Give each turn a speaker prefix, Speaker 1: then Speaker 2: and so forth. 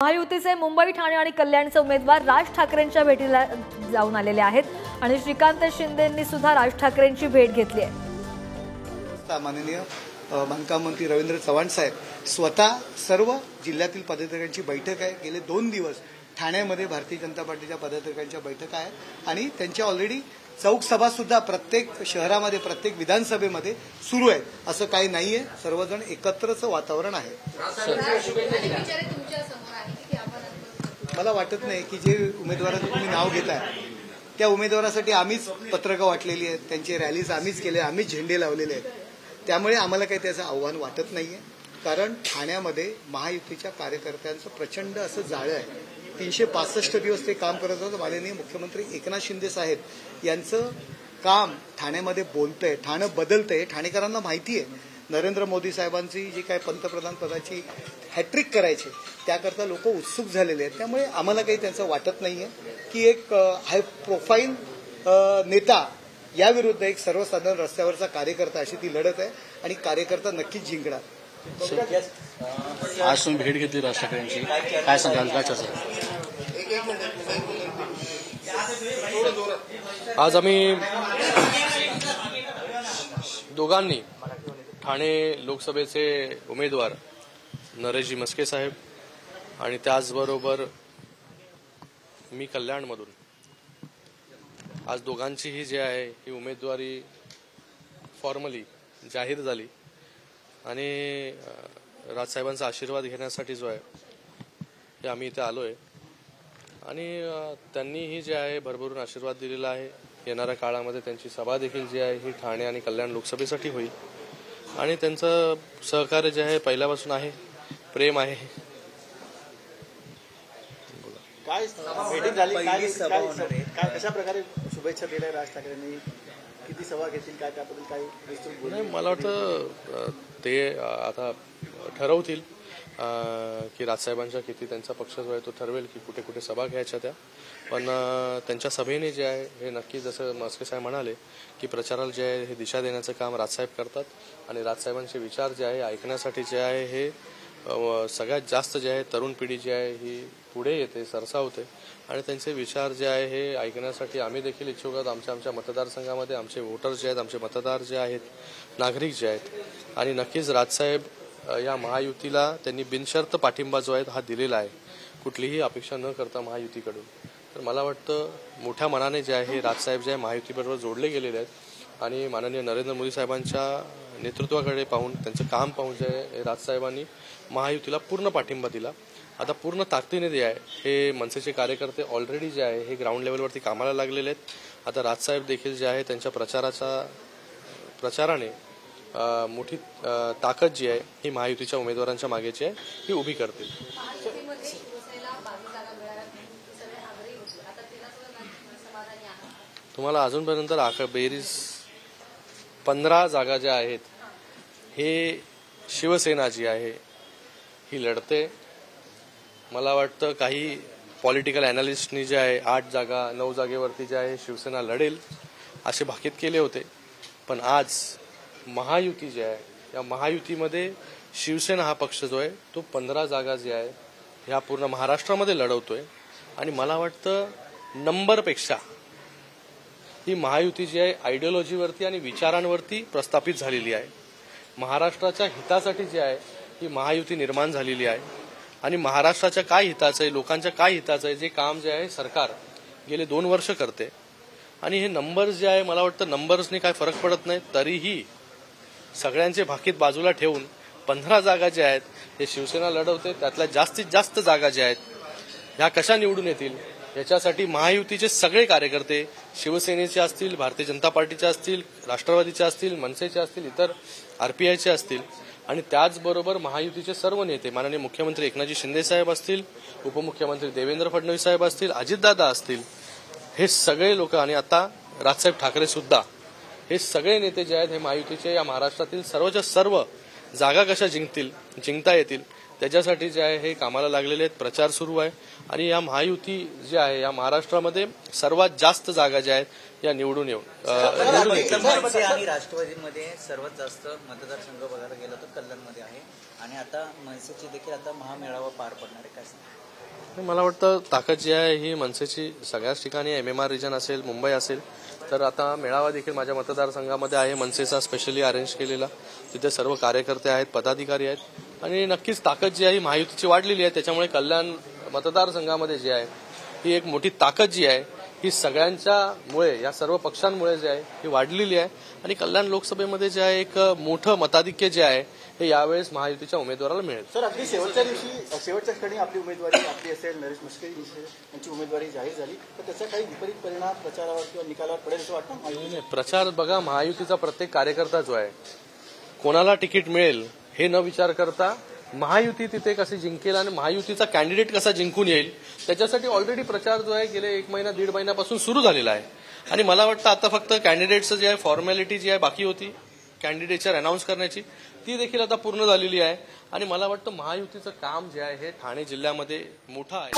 Speaker 1: महायुतीचे मुंबई, ठाणे आणि कल्याणचे उमेदवार राज ठाकरेंच्या भेटीला जाऊन आलेले आहेत आणि श्रीकांत शिंदेंनी सुद्धा राज ठाकरेंची भेट घेतली आहे।
Speaker 2: माननीय बांधकाम मंत्री रवींद्र चव्हाण साहेब स्वतः सर्व जिल्ह्यातील पदाधिकाऱ्यांची बैठक आहे। गेले 2 दिवस ठाण्यामध्ये भारतीय जनता पार्टीच्या पदाधिकाऱ्यांच्या बैठका आहेत आणि त्यांच्या ऑलरेडी चौक सभा सुद्धा प्रत्येक शहरामध्ये प्रत्येक विधानसभेमध्ये सुरू आहे। असं काही नाहीये, सर्वजण एकत्रचं वातावरण आहे। मला वाटत नाही की जे उमेदवाराचं तुम्ही नाव घेताय त्या उमेदवारासाठी आम्हीच पत्रकं वाटलेली आहेत, त्यांची रॅलीज आम्हीच केल्या, आम्हीच झेंडे लावलेले आहेत। त्यामुळे आम्हाला काही त्याचं आव्हान वाटत नाहीये, कारण ठाण्यामध्ये महायुतीच्या कार्यकर्त्यांचं प्रचंड असं जाळं आहे। 365 दिवस ते काम करत होतं। माननीय मुख्यमंत्री एकनाथ शिंदे साहेब यांचं काम ठाण्यामध्ये बोलतंय, ठाणं बदलतंय, ठाणेकरांना माहिती आहे। नरेंद्र मोदी साहेबांची जी काय पंतप्रधान पदाची हॅट्रिक करायची त्याकरता लोक उत्सुक झालेले आहेत। त्यामुळे आम्हाला काही त्यांचं वाटत नाहीये की एक हाय प्रोफाईल नेता याविरुद्ध एक सर्वसाधारण रस्त्यावरचा कार्यकर्ता अशी ती लढत आहे आणि कार्यकर्ता नक्कीच जिंकणार।
Speaker 3: आज तुम्ही भेट घेतली राज ठाकरेंची, काय सांगाल, काय चर्चा?
Speaker 4: आज आम्ही दोघांनी ठाणे लोकसभेचे उमेदवार नरेशजी मस्के साहेब आणि त्याचबरोबर मी कल्याणमधून आज दोघांचीही जी आहे ही उमेदवारी फॉर्मली जाहीर झाली आणि राजसाहेबांचा आशीर्वाद घेण्यासाठी जो आहे हे आम्ही इथे आलोय आणि त्यांनीही जे आहे भरभरून आशीर्वाद दिलेला आहे। येणाऱ्या काळामध्ये त्यांची सभा देखील जी आहे ही ठाणे आणि कल्याण लोकसभेसाठी होईल आणि त्यांचं सहकार्य जे आहे पहिल्यापासून आहे, प्रेम आहे।
Speaker 5: काय भेटी झाली, काय कशा प्रकारे शुभेच्छा दिल्या राज ठाकरेंनी, किती सभा घेतील, काय त्याबद्दल काही विस्तृत बोलू?
Speaker 4: मला वाटतं ते आता ठरवतील की राजसाहेबांच्या किती, त्यांचा पक्ष जो आहे तो ठरवेल की कुठे कुठे सभा घ्यायच्या त्या। पण त्यांच्या सभेने जे आहे हे नक्की जसं मस्के साहेब म्हणाले की प्रचाराला जे आहे हे दिशा देण्याचं काम राजसाहेब करतात आणि राजसाहेबांचे विचार जे आहे ऐकण्यासाठी जे आहे हे सगळ्यात जास्त जे आहे तरुण पिढी जी आहे ही पुढे येते, सरसावते आणि त्यांचे विचार जे आहे हे ऐकण्यासाठी आम्ही देखील इच्छुक आहोत। आमच्या मतदारसंघामध्ये आमचे वोटर जे आहेत, आमचे मतदार जे आहेत, नागरिक जे आहेत आणि नक्कीच राजसाहेब या महायुतीला त्यांनी बिनशर्त पाठिंबा जो आहे हा दिलेला आहे, कुठलीही अपेक्षा न करता महायुतीकडून। तर मला वाटतं मोठ्या मनाने जे आहे राजसाहेब जे आहे महायुतीबरोबर जोडले गेलेले आहेत आणि माननीय नरेंद्र मोदी साहेबांच्या नेतृत्वाकडे पाहून, त्यांचं काम पाहून जे आहे राजसाहेबांनी महायुतीला पूर्ण पाठिंबा दिला। आता पूर्ण ताकदीने जे आहे हे मनसेचे कार्यकर्ते ऑलरेडी जे आहे हे ग्राउंड लेवलवरती कामाला लागलेले आहेत। आता राजसाहेब देखील जे आहे त्यांच्या प्रचाराने मोठी ताकद जी आहे ही महायुतीच्या उमेदवारांच्या मागेची आहे ही उभी करतील। तुम्हाला अजूनपर्यंत बेरीज 15 जागा ज्या आहेत हे शिवसेना जी आहे ही लढते। मला वाटतं काही पॉलिटिकल अॅनालिस्टनी जे आहे 8 जागा 9 जागेवरती जे आहे शिवसेना लढेल असे भाकीत केले होते, पण आज महायुती जी आहे या महायुतीमध्ये शिवसेना हा पक्ष जो आहे तो 15 जागा जी आहे ह्या पूर्ण महाराष्ट्रामध्ये लढवतोय आणि मला वाटतं नंबरपेक्षा ही महायुती जी आहे आयडियोलॉजीवरती आणि विचारांवरती प्रस्थापित झालेली आहे। महाराष्ट्राच्या हितासाठी जी आहे ही महायुती निर्माण झालेली आहे आणि महाराष्ट्राच्या काय हिताचं आहे, लोकांच्या काय हिताचं आहे जे काम जे आहे सरकार गेले 2 वर्ष करते आणि हे नंबर्स जे आहे मला वाटतं नंबर्सनी काय फरक पडत नाही, तरीही सगळ्यांचे भाकीत बाजूला ठेवून 15 जागा ज्या आहेत हे शिवसेना लढवते। त्यातल्या जास्तीत जास्त जागा ज्या आहेत ह्या कशा निवडून येतील याच्यासाठी महायुतीचे सगळे कार्यकर्ते, शिवसेनेचे असतील, भारतीय जनता पार्टीचे असतील, राष्ट्रवादीचे असतील, मनसेचे असतील, इतर आरपीआयचे असतील आणि त्याचबरोबर महायुतीचे सर्व नेते माननीय मुख्यमंत्री एकनाथजी शिंदे साहेब असतील, उपमुख्यमंत्री देवेंद्र फडणवीस साहेब असतील, अजितदादा असतील, हे सगळे लोक आणि आता राजसाहेब ठाकरे सुद्धा, हे सगळे नेते जे आहेत हे महायुतीचे या महाराष्ट्रातील सर्वच्या सर्व जागा कशा जिंकता येतील त्याच्यासाठी जे आहे हे कामाला लागलेले आहेत। प्रचार सुरू आहे आणि या महायुती जी आहे या महाराष्ट्रामध्ये सर्वात जास्त जागा ज्या आहेत या निवडून
Speaker 6: मनसे आणि राष्ट्रवादीमध्ये सर्वात जास्त मतदारसंघ बघायला गेलं तर कल्याणमध्ये आहे आणि आता मनसेची देखील आता महामेळावा पार पडणार आहे, काय सांगा?
Speaker 4: मला वाटतं ताकद जी आहे ही मनसेची सगळ्याच ठिकाणी MMR रिजन असेल, मुंबई असेल, तर आता मेळावा देखील माझ्या मतदारसंघामध्ये आहे मनसेचा स्पेशली अरेंज केलेला. तिथे सर्व कार्यकर्ते आहेत, पदाधिकारी आहेत आणि नक्कीच ताकद जी आहे महायुतीची वाढलेली आहे. त्याच्यामुळे कल्याण मतदारसंघामध्ये जी आहे ही एक मोठी ताकद जी आहे ही सगळ्यांच्यामुळे, या सर्व पक्षांमुळे जे आहे ही वाढलेली आहे आणि कल्याण लोकसभेमध्ये जे आहे एक मोठं मताधिक्य जे आहे हे यावेळेस महायुतीच्या उमेदवाराला मिळेल.
Speaker 5: सर, अगदी शेवटच्या क्षणी आपली उमेदवारी आपली असेल, नरेश म्हस्के यांची उमेदवारी जाहीर झाली, तर त्याचा काही विपरीत परिणाम प्रचारावर किंवा निकालावर पडेल असं वाटतं?
Speaker 4: प्रचार बघा, महायुतीचा प्रत्येक कार्यकर्ता जो आहे कोणाला तिकीट मिळेल हे न विचार करता महायुती तिथे कशी जिंकेल आणि महायुतीचा कॅन्डिडेट कसा जिंकून येईल त्याच्यासाठी ऑलरेडी प्रचार जो आहे गेले 1 महिना 1.5 महिन्यापासून सुरू झालेला आहे. आणि मला वाटतं आता फक्त कॅन्डिडेटचं जे आहे फॉर्मॅलिटी जी आहे बाकी होती कॅन्डिडेटच्या अनाऊन्स करण्याची, ती देखील आता पूर्ण झालेली आहे. आणि मला वाटतं महायुतीचं काम जे आहे हे ठाणे जिल्ह्यामध्ये मोठं आहे.